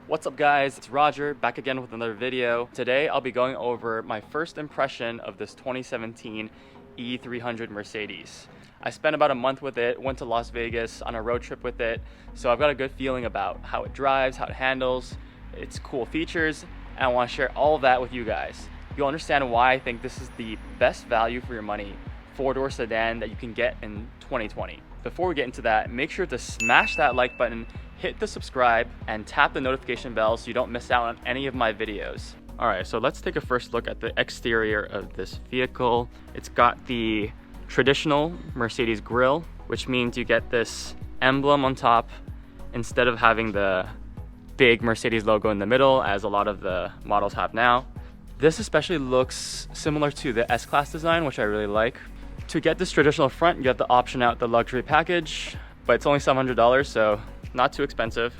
What's up guys, it's Roger back again with another video. Today I'll be going over my first impression of this 2017 E300 Mercedes. I spent about a month with it, went to Las Vegas on a road trip with it, so I've got a good feeling about how it drives, how it handles, its cool features, and I want to share all of that with you guys. You'll understand why I think this is the best value for your money four-door sedan that you can get in 2020. Before we get into that, make sure to smash that like button, hit the subscribe, and tap the notification bell so you don't miss out on any of my videos. Alright, so let's take a first look at the exterior of this vehicle. It's got the traditional Mercedes grille, which means you get this emblem on top instead of having the big Mercedes logo in the middle as a lot of the models have now. This especially looks similar to the S-Class design, which I really like. To get this traditional front, you have to option out the luxury package, but it's only $700, so not too expensive.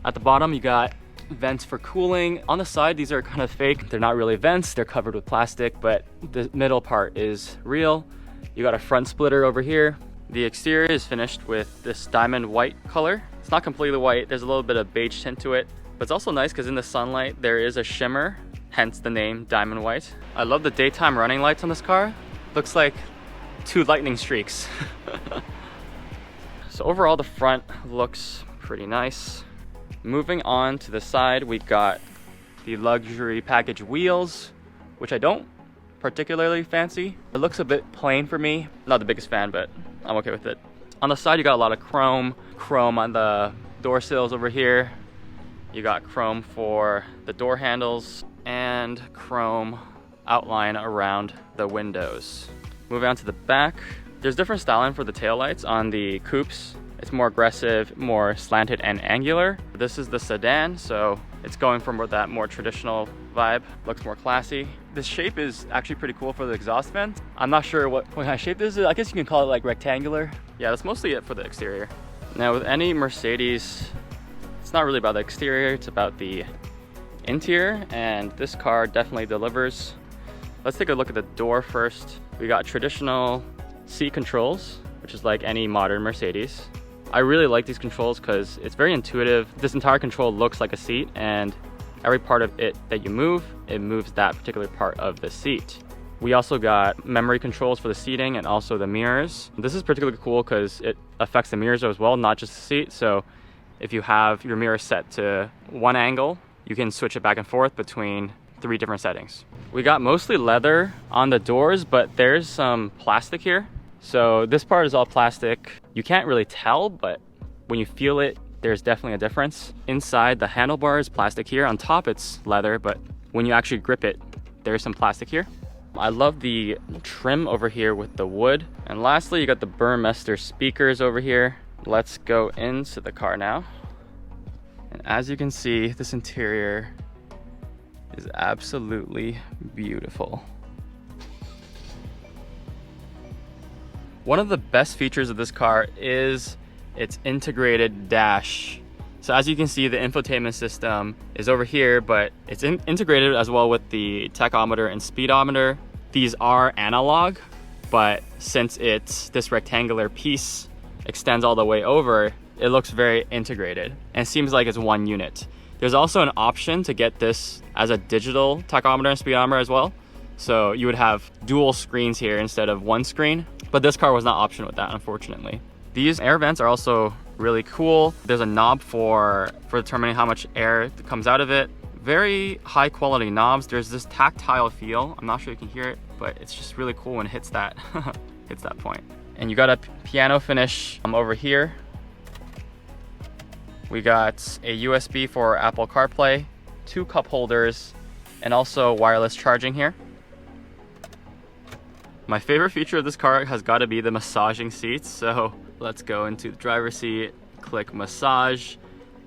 At the bottom, you got vents for cooling. On the side, these are kind of fake. They're not really vents, they're covered with plastic, but the middle part is real. You got a front splitter over here. The exterior is finished with this diamond white color. It's not completely white, there's a little bit of beige tint to it, but it's also nice because in the sunlight, there is a shimmer, hence the name Diamond White. I love the daytime running lights on this car. Looks like two lightning streaks. So overall, the front looks pretty nice. Moving on to the side, we got the luxury package wheels, which I don't particularly fancy. It looks a bit plain for me. Not the biggest fan, but I'm okay with it. On the side, you got a lot of chrome on the door sills over here. You got chrome for the door handles and chrome outline around the windows. Moving on to the back, there's different styling for the taillights on the coupes. It's more aggressive, more slanted and angular. This is the sedan, so it's going from that more traditional vibe. Looks more classy. This shape is actually pretty cool for the exhaust vent. I'm not sure what kind of shape this is. I guess you can call it like rectangular. Yeah, that's mostly it for the exterior. Now with any Mercedes, it's not really about the exterior, it's about the interior, and this car definitely delivers. Let's take a look at the door first. We got traditional seat controls, which is like any modern Mercedes. I really like these controls because it's very intuitive. This entire control looks like a seat, and every part of it that you move, it moves that particular part of the seat. We also got memory controls for the seating and also the mirrors. This is particularly cool because it affects the mirrors as well, not just the seat. So if you have your mirror set to one angle, you can switch it back and forth between 3 different settings. We got mostly leather on the doors, but there's some plastic here. So this part is all plastic. You can't really tell, but when you feel it, there's definitely a difference. Inside, the handlebars, plastic here. On top, it's leather, but when you actually grip it, there's some plastic here. I love the trim over here with the wood. And lastly, you got the Burmester speakers over here. Let's go into the car now. And as you can see, this interior is absolutely beautiful. One of the best features of this car is its integrated dash. So as you can see, the infotainment system is over here, but it's integrated as well with the tachometer and speedometer. These are analog, but since it's this rectangular piece extends all the way over, it looks very integrated and seems like it's one unit. There's also an option to get this as a digital tachometer and speedometer as well. So you would have dual screens here instead of one screen, but this car was not optional with that, unfortunately. These air vents are also really cool. There's a knob for determining how much air comes out of it. Very high quality knobs. There's this tactile feel. I'm not sure you can hear it, but it's just really cool when it hits that, hits that point. And you got a piano finish over here. We got a USB for Apple CarPlay, 2 cup holders, and also wireless charging here. My favorite feature of this car has got to be the massaging seats. So let's go into the driver's seat, click massage,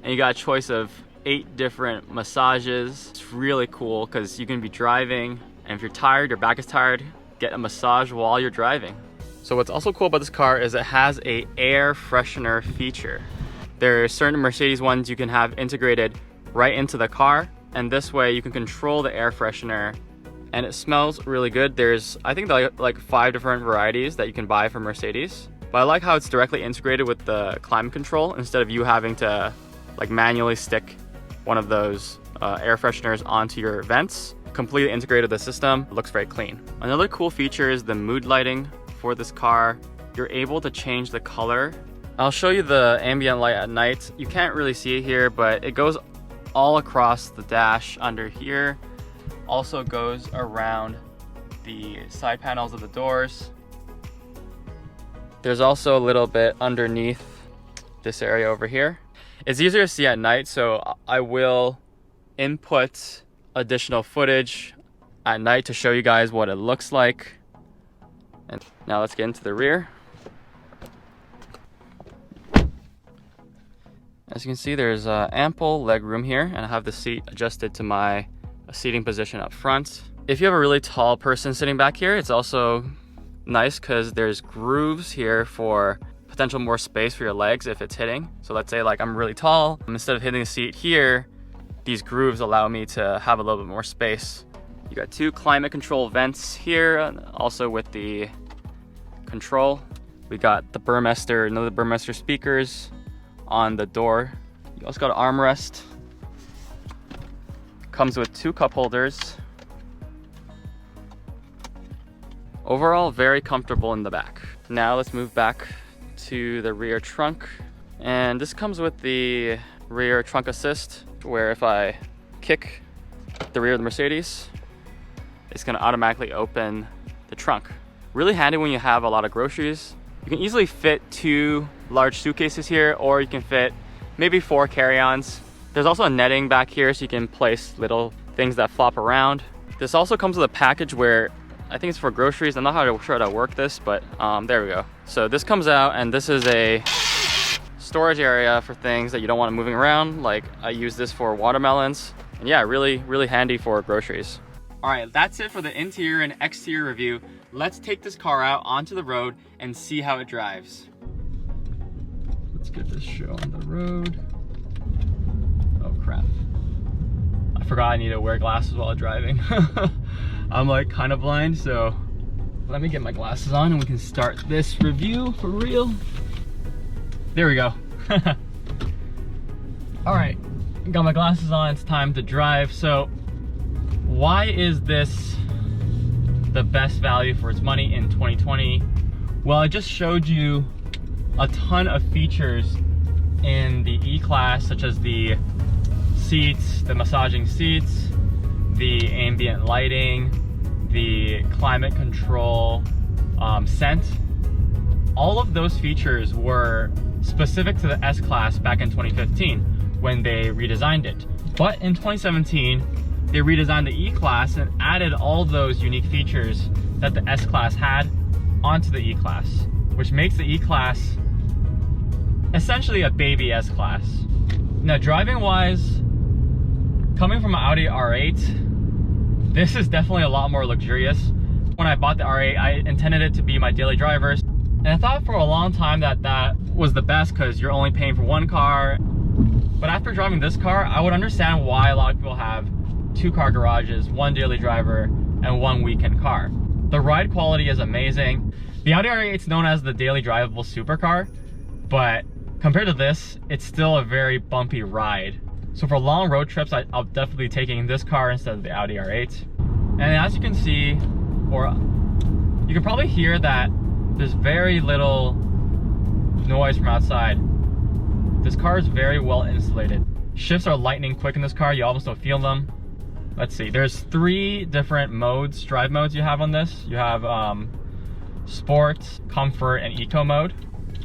and you got a choice of 8 different massages. It's really cool because you can be driving, and if you're tired, your back is tired, get a massage while you're driving. So what's also cool about this car is it has a air freshener feature. There are certain Mercedes ones you can have integrated right into the car, and this way you can control the air freshener, and it smells really good. There's, I think, like 5 different varieties that you can buy from Mercedes. But I like how it's directly integrated with the climate control instead of you having to like manually stick one of those air fresheners onto your vents. Completely integrated the system. It looks very clean. Another cool feature is the mood lighting for this car. You're able to change the color. I'll show you the ambient light at night. You can't really see it here, but it goes all across the dash under here. Also goes around the side panels of the doors. There's also a little bit underneath this area over here. It's easier to see at night, so I will input additional footage at night to show you guys what it looks like. And now let's get into the rear. As you can see, there's ample leg room here, and I have the seat adjusted to my seating position up front. If you have a really tall person sitting back here, it's also nice because there's grooves here for potential more space for your legs if it's hitting. So let's say like I'm really tall, instead of hitting the seat here, these grooves allow me to have a little bit more space. You got 2 climate control vents here, also with the control. We got the Burmester, another Burmester speakers on the door. You also got an armrest. Comes with 2 cup holders. Overall, very comfortable in the back. Now let's move back to the rear trunk. And this comes with the rear trunk assist, where if I kick the rear of the Mercedes, it's gonna automatically open the trunk. Really handy when you have a lot of groceries. You can easily fit 2 large suitcases here, or you can fit maybe 4 carry-ons. There's also a netting back here so you can place little things that flop around. This also comes with a package where I think it's for groceries. I'm not sure how to work this, but there we go. So this comes out, and this is a storage area for things that you don't want moving around. Like I use this for watermelons. And yeah, really handy for groceries. All right, that's it for the interior and exterior review. Let's take this car out onto the road and see how it drives. Let's get this show on the road. Oh crap. I forgot I need to wear glasses while driving. I'm like kind of blind, so let me get my glasses on and we can start this review for real. There we go. All right, got my glasses on, it's time to drive. So why is this the best value for its money in 2020? Well, I just showed you a ton of features in the E-Class, such as the seats, the massaging seats, the ambient lighting, the climate control, scent. All of those features were specific to the S-Class back in 2015 when they redesigned it. But in 2017, they redesigned the E-Class and added all those unique features that the S-Class had onto the E-Class, which makes the E-Class essentially a baby S-Class. Now, driving wise, coming from an Audi R8, this is definitely a lot more luxurious. When I bought the R8, I intended it to be my daily drivers. And I thought for a long time that that was the best because you're only paying for one car. But after driving this car, I would understand why a lot of people have 2 car garages, 1 daily driver, and 1 weekend car. The ride quality is amazing. The Audi R8 is known as the daily drivable supercar, but compared to this, it's still a very bumpy ride. So for long road trips, I'll definitely be taking this car instead of the Audi R8. And as you can see, or you can probably hear that there's very little noise from outside. This car is very well insulated. Shifts are lightning quick in this car, you almost don't feel them. Let's see, there's 3 different modes, drive modes you have on this. You have sport, comfort, and eco mode.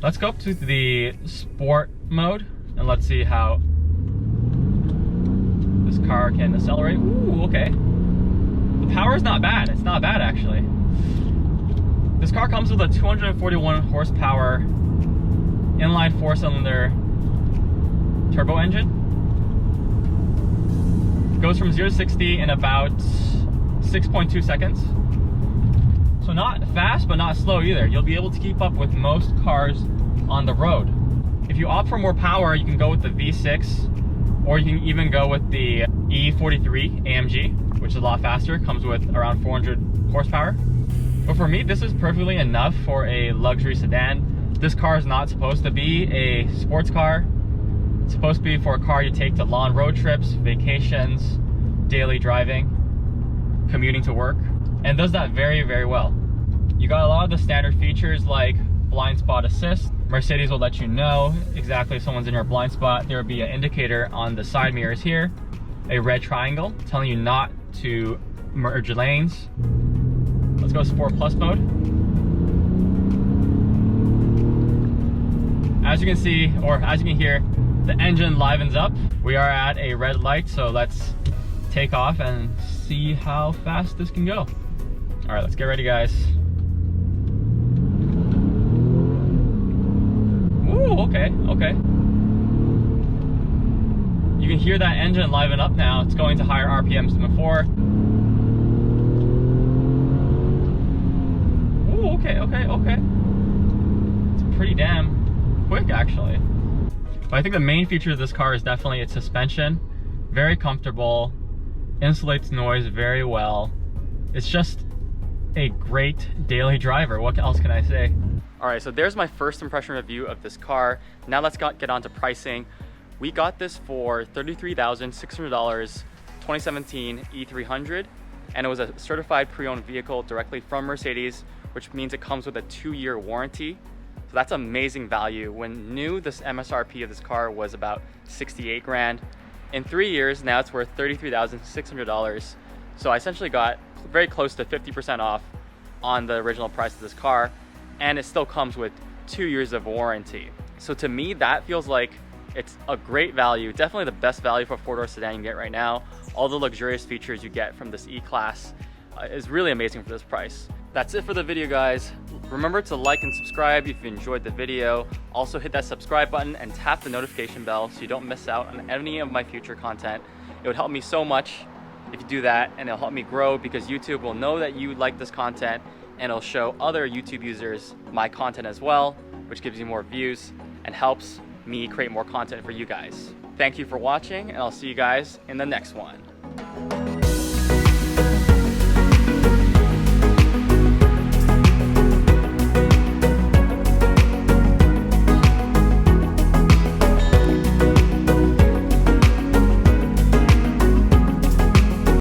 Let's go up to the sport mode and let's see how this car can accelerate. Ooh, okay. The power is not bad. It's not bad actually. This car comes with a 241 horsepower inline 4-cylinder turbo engine. Goes from 0 to 60 in about 6.2 seconds. So not fast, but not slow either. You'll be able to keep up with most cars on the road. If you opt for more power, you can go with the V6, or you can even go with the E43 AMG, which is a lot faster, comes with around 400 horsepower. But for me, this is perfectly enough for a luxury sedan. This car is not supposed to be a sports car. It's supposed to be for a car you take to long road trips, vacations, daily driving, commuting to work, and does that very, very well. You got a lot of the standard features like blind spot assist. Mercedes will let you know exactly if someone's in your blind spot. There will be an indicator on the side mirrors here, a red triangle telling you not to merge lanes. Let's go Sport Plus mode. As you can see, or as you can hear, the engine livens up. We are at a red light, so let's take off and see how fast this can go. All right, let's get ready, guys. Ooh, okay. You can hear that engine liven up now. It's going to higher RPMs than before. Ooh, okay. It's pretty damn quick, actually. But I think the main feature of this car is definitely its suspension. Very comfortable, insulates noise very well. It's just a great daily driver. What else can I say? All right, so there's my first impression review of this car. Now let's get on to pricing. We got this for $33,600, 2017 E300, and it was a certified pre-owned vehicle directly from Mercedes, which means it comes with a 2-year warranty. So that's amazing value. When new, this MSRP of this car was about 68 grand. In 3 years, now it's worth $33,600. So I essentially got very close to 50% off on the original price of this car, and it still comes with 2 years of warranty. So to me, that feels like it's a great value, definitely the best value for a 4-door sedan you can get right now. All the luxurious features you get from this E-Class is really amazing for this price. That's it for the video, guys. Remember to like and subscribe if you enjoyed the video. Also hit that subscribe button and tap the notification bell so you don't miss out on any of my future content. It would help me so much if you do that, and it'll help me grow because YouTube will know that you like this content and it'll show other YouTube users my content as well, which gives you more views and helps me create more content for you guys. Thank you for watching, and I'll see you guys in the next one.